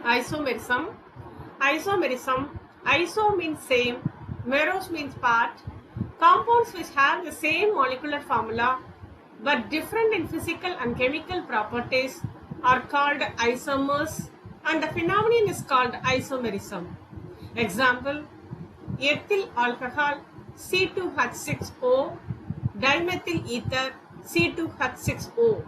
Isomerism. Isomerism. Iso means same. Meros means part. Compounds which have the same molecular formula but different in physical and chemical properties are called isomers, and the phenomenon is called isomerism. Example: ethyl alcohol C2H6O, dimethyl ether C2H6O,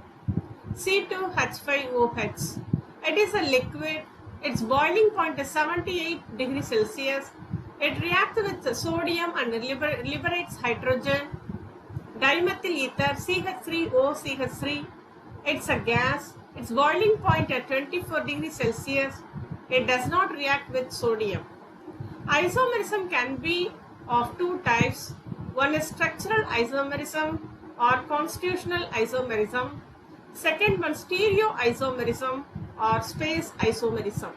C2H5OH. It is a liquid. Its boiling point is 78 degrees Celsius. It reacts with sodium and liberates hydrogen. Dimethyl ether CH3O CH3. It's a gas. Its boiling point at 24 degrees Celsius. It does not react with sodium. Isomerism can be of two types. One is structural isomerism or constitutional isomerism. Second one, stereoisomerism or space isomerism.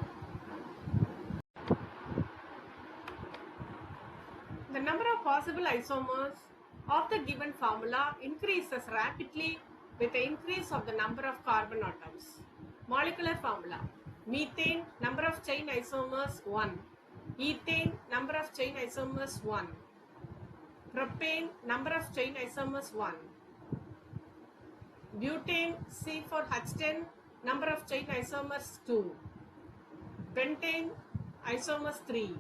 The number of possible isomers of the given formula increases rapidly with the increase of the number of carbon atoms. Molecular formula: methane, number of chain isomers 1. Ethane, number of chain isomers 1. Propane, number of chain isomers 1. Butane C4H10, number of chain isomers 2. Pentane isomers 3.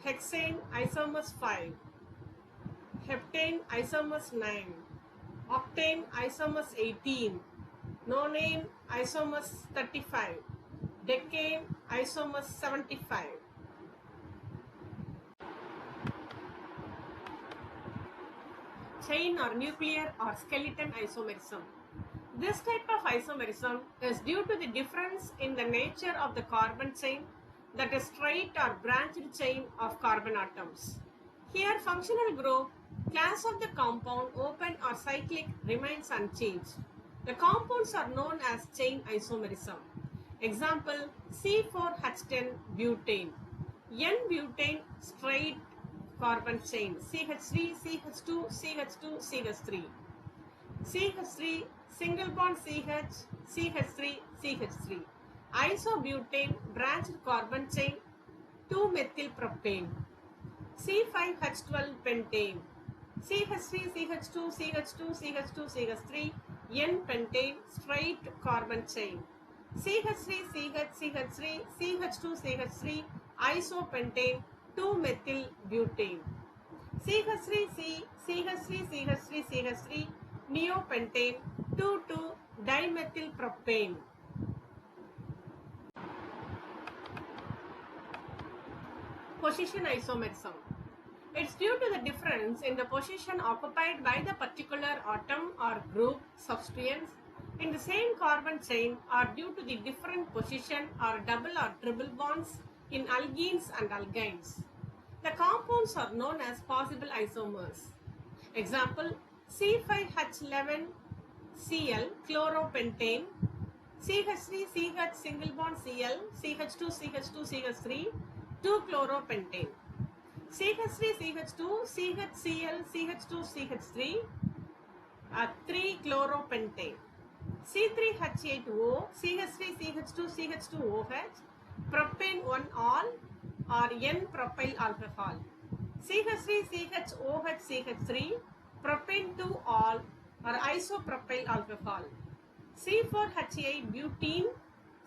Hexane isomers 5. Heptane isomers 9. Octane isomers 18. Nonane isomers 35. Decane isomers 75. Chain or nuclear or skeleton isomerism. This type of isomerism is due to the difference in the nature of the carbon chain, that is straight or branched chain of carbon atoms. Here functional group, class of the compound, open or cyclic, remains unchanged. The compounds are known as chain isomerism. Example: C4H10 butane, N-butane straight carbon chain, CH3, CH2, CH2, CH3. CH3 single bond CH, CH3, CH3. Isobutane branched carbon chain, 2-methylpropane. C5H12 pentane, CH3, CH2, CH2, CH2, CH3, N-pentane straight carbon chain. CH3, CH, CH3, CH2, CH3, isopentane, 2-methylbutane. CH3C, CH3, CH3, CH3, neopentane, 2,2-dimethylpropane. Position isomerism. It's due to the difference in the position occupied by the particular atom or group substance in the same carbon chain, or due to the different position or double or triple bonds in alkenes and alkynes. The compounds are known as possible isomers. Example: C5H11Cl chloropentane, CH3CH single bond Cl, CH2CH2CH3, 2-chloropentane. CH3CH2 CHCl CH2CH3, 3-chloropentane. C3H8O CH3CH2CH2OH, propane 1 all or N-propyl alcohol. CH3CHOHCH3, propane 2 all or isopropyl alcohol. C4H8 butene,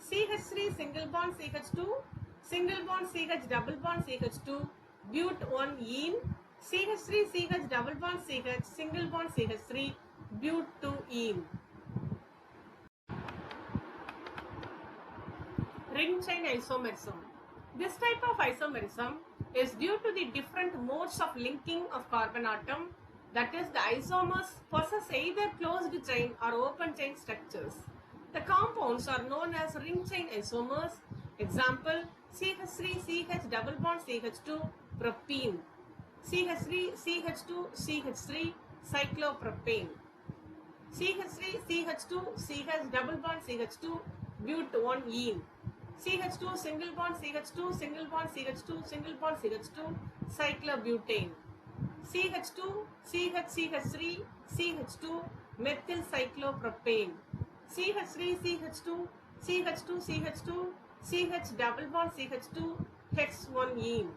CH3 single bond CH2, single bond CH double bond CH2, but 1 ene, CH3 CH double bond CH, single bond CH3, but 2 ene. Ring chain isomerism. This type of isomerism is due to the different modes of linking of carbon atom, that is, the isomers possess either closed chain or open chain structures. The compounds are known as ring chain isomers. Example: CH3 CH double bond CH2 propene, CH3 CH2 CH3 cyclopropane, CH3 CH2 CH double bond CH2 but 1 ene, CH2 single bond CH2 single bond CH2 single bond CH2 cyclobutane, CH2 CH3 CH2 methyl cyclopropane, CH3 CH2 CH2 CH2 CH double bond CH2 hex 1 ene.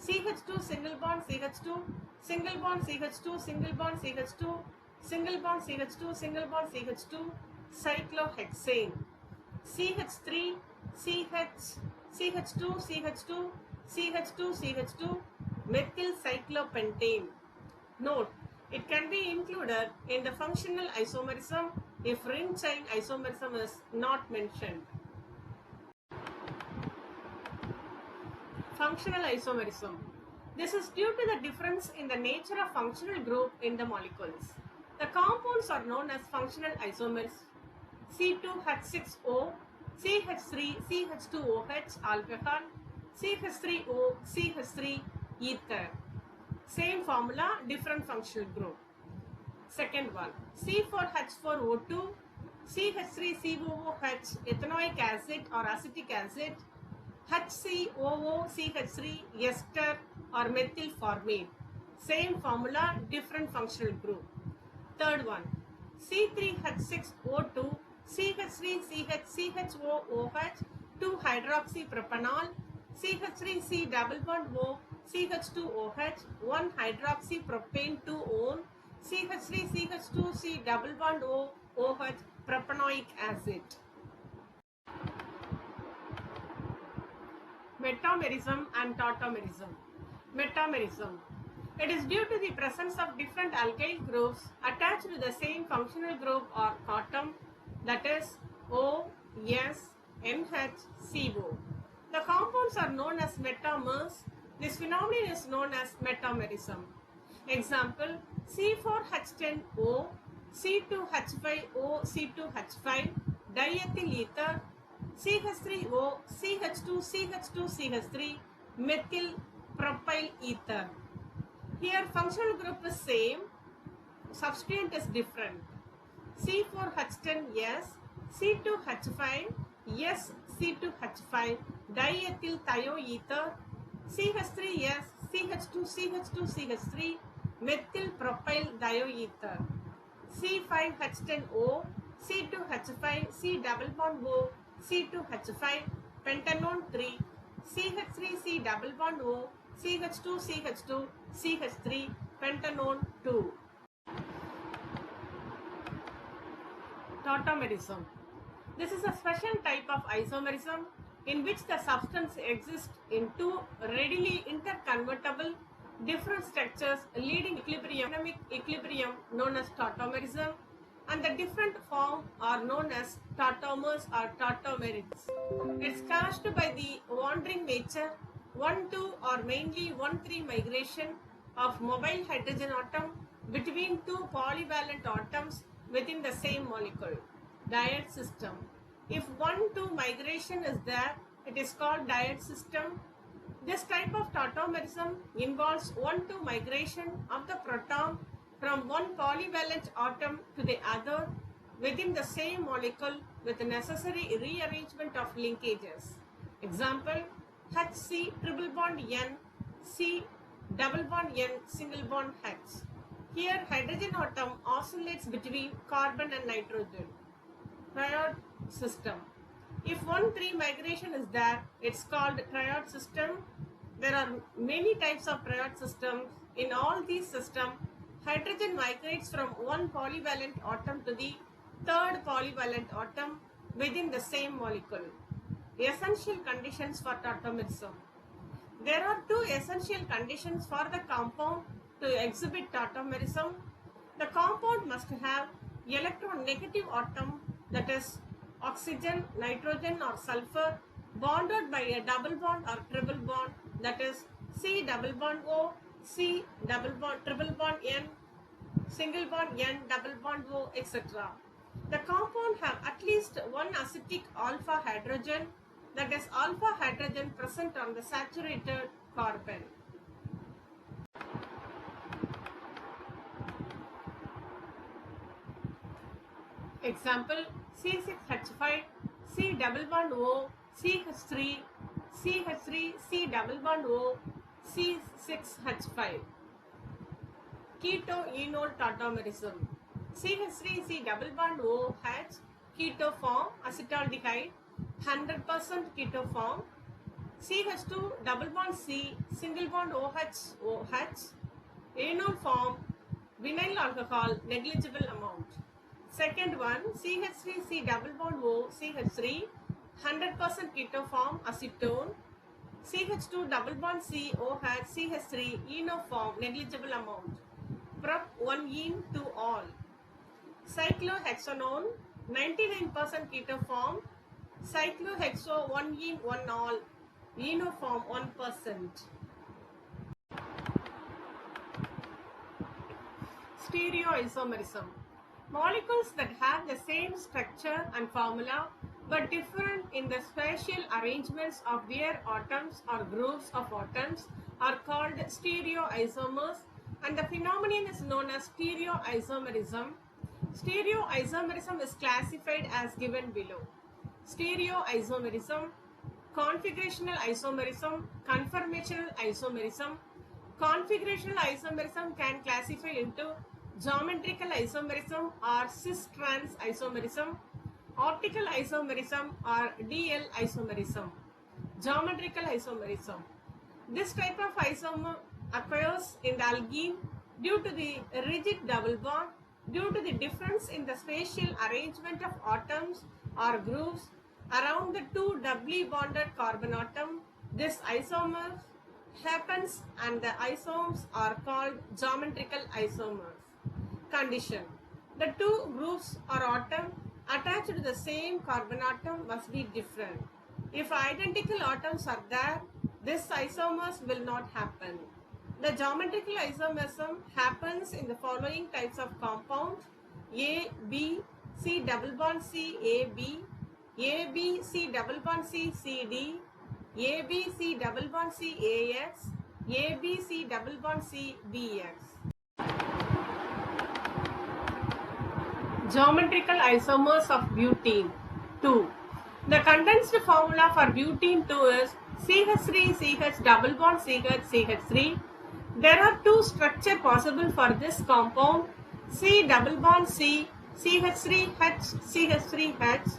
CH2 single bond CH2 single bond CH2 single bond CH2 single bond CH2 single bond CH2 cyclohexane. CH3 CH CH2 CH2 CH2 CH2 methyl cyclopentane. Note, it can be included in the functional isomerism if ring chain isomerism is not mentioned. Functional isomerism. This is due to the difference in the nature of functional group in the molecules. The compounds are known as functional isomers. C2H6O, CH3, CH2OH alcohol, CH3O, CH3 ether. Same formula, different functional group. Second one, C4H4O2, CH3COOH ethanoic acid or acetic acid, HCOOCH3 ester or methyl formate. Same formula, different functional group. Third one, C3H6O2, CH3CHCHOOH 2-hydroxypropanol, CH3C double bond O, CH2OH 1-hydroxypropane 2-one, CH3CH2C double bond O, OH propanoic acid. Metamerism and tautomerism. Metamerism. It is due to the presence of different alkyl groups attached to the same functional group or atom, that is O, S, NH, CO. The compounds are known as metamers. This phenomenon is known as metamerism. Example, C4H10O, C2H5O, C2H5, diethyl ether, CH3O, CH2, CH2, CH3, methyl propyl ether. Here functional group is same, substituent is different. C4H10S, C2H5, S, C2H5, diethyl thioether, CH3S, CH2, CH2, CH3, methyl propyl dioether. C5H10O, C2H5, C double bond O, C2H5, pentanone 3, CH3C double bond O, CH2, CH2, CH3, pentanone 2. Tautomerism. This is a special type of isomerism in which the substance exists in two readily interconvertible different structures leading dynamic equilibrium known as tautomerism, and the different form are known as tautomers or tautomerids. It's caused by the wandering nature, 1,2 or mainly 1,3 migration of mobile hydrogen atom between two polyvalent atoms within the same molecule. Dyad system. If 1,2 migration is there, it is called dyad system. This type of tautomerism involves 1,2 migration of the proton from one polyvalent atom to the other within the same molecule with the necessary rearrangement of linkages. Example, HC triple bond N, C double bond N single bond H. Here hydrogen atom oscillates between carbon and nitrogen. Triad system. If 1,3 migration is there, it's called triad system. There are many types of triad systems. In all these systems, hydrogen migrates from one polyvalent atom to the third polyvalent atom within the same molecule. Essential conditions for tautomerism. There are two essential conditions for the compound to exhibit tautomerism. The compound must have electronegative atom, that is oxygen, nitrogen or sulfur, bonded by a double bond or triple bond, that is C double bond O, C double bond triple bond N, single bond N, double bond O, etc. The compound have at least one acidic alpha hydrogen, that is alpha hydrogen present on the saturated carbon. Example, C6H5, C double bond O, CH3, CH3, C double bond O, C6H5. Keto-enol tautomerism. CH3C double bond OH, keto form acetaldehyde, 100% keto form. CH2 double bond C single bond OH anol form vinyl alcohol negligible amount. Second one CH3C double bond O CH3 100% keto form acetone. CH2 double bond C OH CH3 eno form negligible amount. Prop 1 ene to all. Cyclohexanone 99% keto form. Cyclohexo 1 ene 1 all. Eno form 1%. Stereoisomerism. Molecules that have the same structure and formula but different in the spatial arrangements of their atoms or groups of atoms are called stereoisomers, and the phenomenon is known as stereoisomerism. Stereoisomerism is classified as given below. Stereoisomerism, configurational isomerism, conformational isomerism. Configurational isomerism can classify into geometrical isomerism or cis-trans isomerism, optical isomerism or DL isomerism. Geometrical isomerism. This type of isomer occurs in the alkene due to the rigid double bond, due to the difference in the spatial arrangement of atoms or groups around the two doubly bonded carbon atom. This isomer happens and the isomes are called geometrical isomers. Condition: the two groups or atom attached to the same carbon atom must be different. If identical atoms are there, this isomers will not happen. The geometrical isomerism happens in the following types of compound: A, B, C double bond C, A, B, C double bond C, C, D, A, B, C double bond C, AX, A, B, C double bond C, BX. Geometrical isomers of butene 2. The condensed formula for butene 2 is CH3CH double bond CH3. There are two structures possible for this compound: C double bond C CH3H CH3H,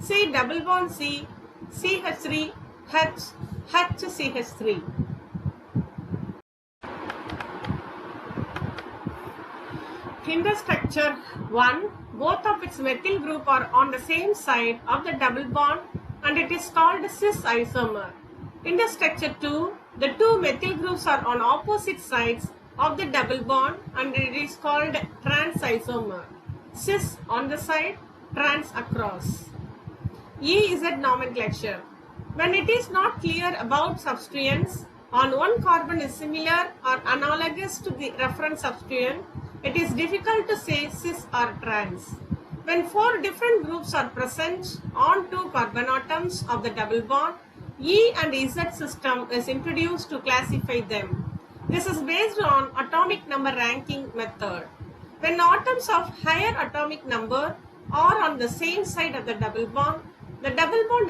C double bond C CH3H HCH3. In the structure 1, both of its methyl group are on the same side of the double bond and it is called cis isomer. In the structure 2, the two methyl groups are on opposite sides of the double bond and it is called trans isomer. Cis on the side, trans across. EZ nomenclature. When it is not clear about substituents on one carbon is similar or analogous to the reference substituent, it is difficult to say cis or trans. When four different groups are present on two carbon atoms of the double bond, E and Z system is introduced to classify them. This is based on atomic number ranking method. When atoms of higher atomic number are on the same side of the double bond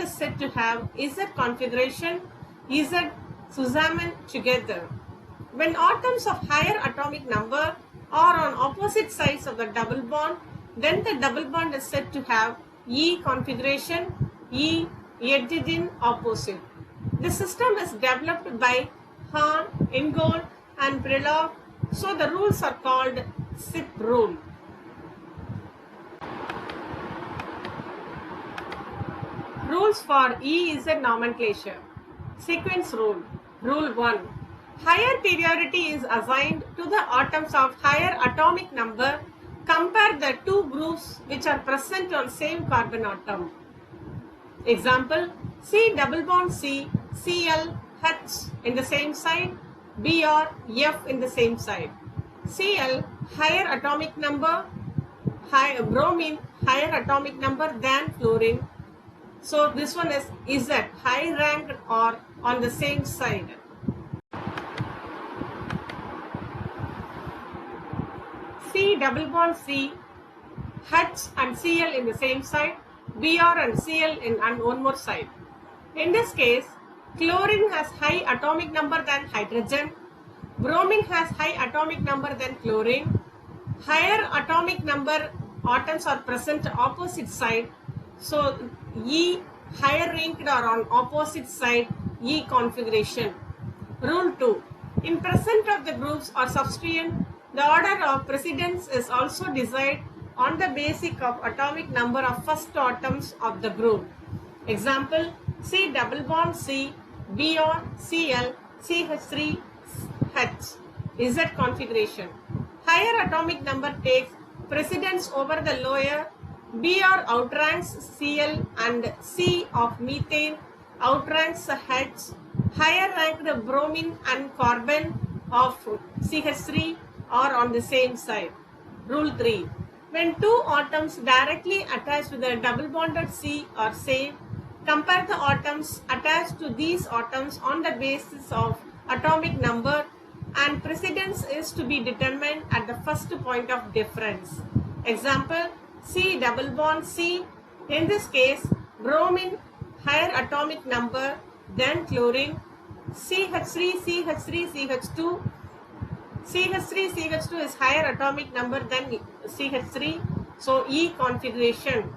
is said to have Z configuration, Z Suzaman together. When atoms of higher atomic number are on opposite sides of the double bond, then the double bond is said to have E configuration, E edged in opposite. This system is developed by Hahn, Ingold and Brillag, so the rules are called SIP rule. Rules for EZ nomenclature. Sequence rule. Rule 1. Higher periodicity is assigned to the atoms of higher atomic number. Compare the two groups which are present on same carbon atom. Example: C double bond C, Cl, H in the same side, Br, F in the same side. Cl higher atomic number, bromine higher atomic number than fluorine. So this one is Z, high ranked or on the same side. C double bond C, H and Cl in the same side, Br and Cl in and one more side. In this case, chlorine has high atomic number than hydrogen, bromine has high atomic number than chlorine. Higher atomic number atoms are present opposite side, so E higher ranked are on opposite side E configuration. Rule 2. In present of the groups or substituent, the order of precedence is also decided on the basis of atomic number of first atoms of the group. Example, C double bond C, Br, Cl, CH3, H, Z configuration. Higher atomic number takes precedence over the lower. Br outranks Cl and C of methane outranks H. Higher ranked bromine and carbon of CH3 are on the same side. Rule 3. When two atoms directly attached to the double bonded C are same, compare the atoms attached to these atoms on the basis of atomic number, and precedence is to be determined at the first point of difference. Example, C double bond C. In this case, bromine higher atomic number than chlorine. CH3, CH3, CH2. CH3, CH2 is higher atomic number than CH3. So E configuration.